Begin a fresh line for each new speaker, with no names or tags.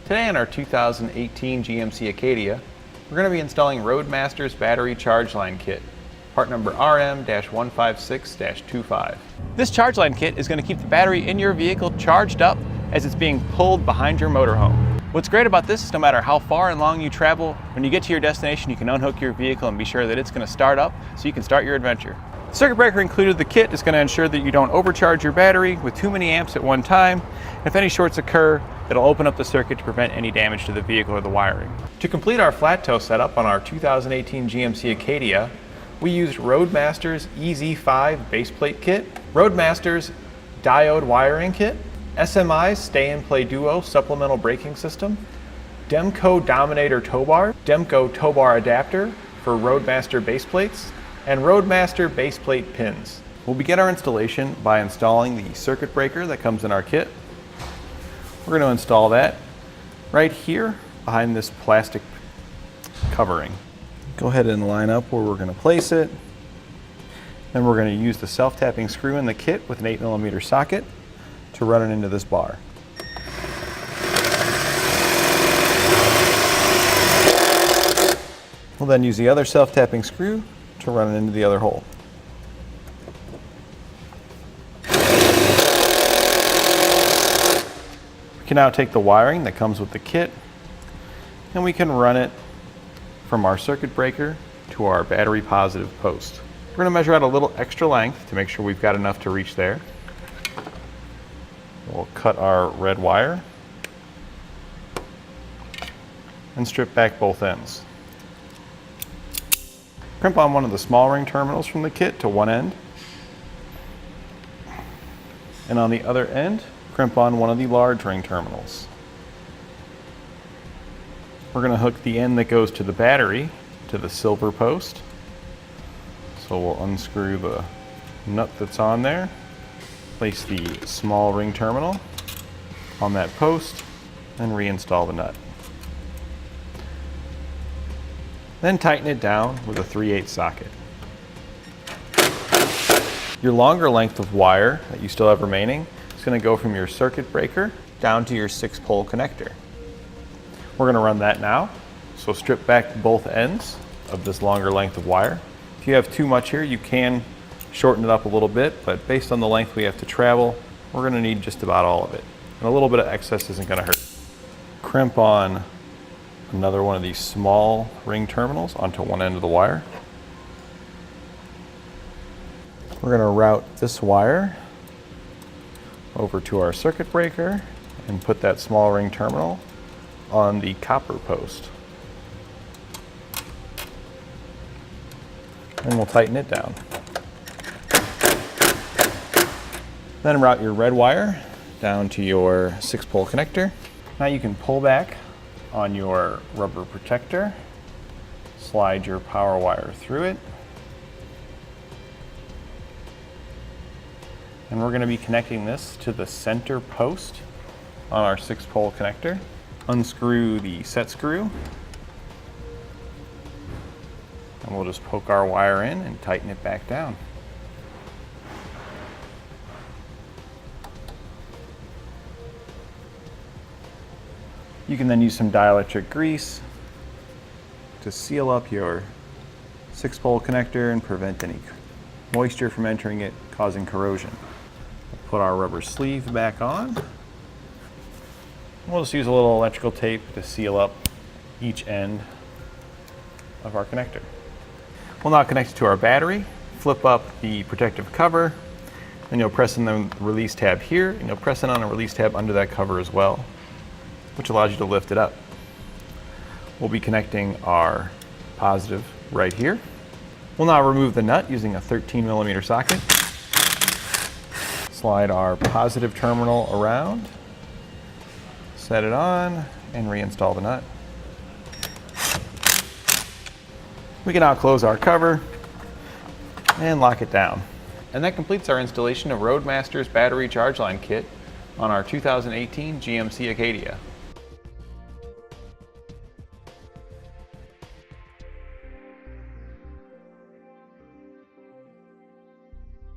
Today on our 2018 GMC Acadia, we're going to be installing Roadmaster's Battery Charge Line Kit, part number RM-156-25. This charge line kit is going to keep the battery in your vehicle charged up as it's being pulled behind your motorhome. What's great about this is no matter how far and long you travel, when you get to your destination you can unhook your vehicle and be sure that it's going to start up so you can start your adventure. The circuit breaker included in the kit is going to ensure that you don't overcharge your battery with too many amps at one time. And if any shorts occur, it'll open up the circuit to prevent any damage to the vehicle or the wiring. To complete our flat tow setup on our 2018 GMC Acadia, we used Roadmaster's EZ5 base plate kit, Roadmaster's Diode wiring kit, SMI's Stay and Play Duo supplemental braking system, Demco Dominator Tow Bar, Demco Tow Bar Adapter for Roadmaster Base Plates, and Roadmaster Base Plate Pins. We'll begin our installation by installing the circuit breaker that comes in our kit. We're going to install that right here behind this plastic covering. Go ahead and line up where we're going to place it. Then we're going to use the self-tapping screw in the kit with an 8mm socket to run it into this bar. We'll then use the other self-tapping screw to run it into the other hole. We can now take the wiring that comes with the kit and we can run it from our circuit breaker to our battery positive post. We're going to measure out a little extra length to make sure we've got enough to reach there. We'll cut our red wire and strip back both ends. Crimp on one of the small ring terminals from the kit to one end. And on the other end, crimp on one of the large ring terminals. We're going to hook the end that goes to the battery to the silver post. So we'll unscrew the nut that's on there, place the small ring terminal on that post, and reinstall the nut. Then tighten it down with a 3/8 socket. Your longer length of wire that you still have remaining is going to go from your circuit breaker down to your 6-pole connector. We're going to run that now, so strip back both ends of this longer length of wire. If you have too much here, you can shorten it up a little bit, but based on the length we have to travel, we're going to need just about all of it. And a little bit of excess isn't going to hurt. Crimp on another one of these small ring terminals onto one end of the wire. We're going to route this wire over to our circuit breaker and put that small ring terminal on the copper post. And we'll tighten it down. Then route your red wire down to your 6-pole connector. Now you can pull back on your rubber protector, slide your power wire through it, and we're going to be connecting this to the center post on our 6-pole connector. Unscrew the set screw, and we'll just poke our wire in and tighten it back down. You can then use some dielectric grease to seal up your 6-pole connector and prevent any moisture from entering it, causing corrosion. We'll put our rubber sleeve back on. We'll just use a little electrical tape to seal up each end of our connector. We'll now connect it to our battery, flip up the protective cover, and you'll press in the release tab here, and you'll press in on a release tab under that cover as well, which allows you to lift it up. We'll be connecting our positive right here. We'll now remove the nut using a 13mm socket. Slide our positive terminal around, set it on, and reinstall the nut. We can now close our cover and lock it down. And that completes our installation of Roadmaster's Battery Charge Line Kit on our 2018 GMC Acadia.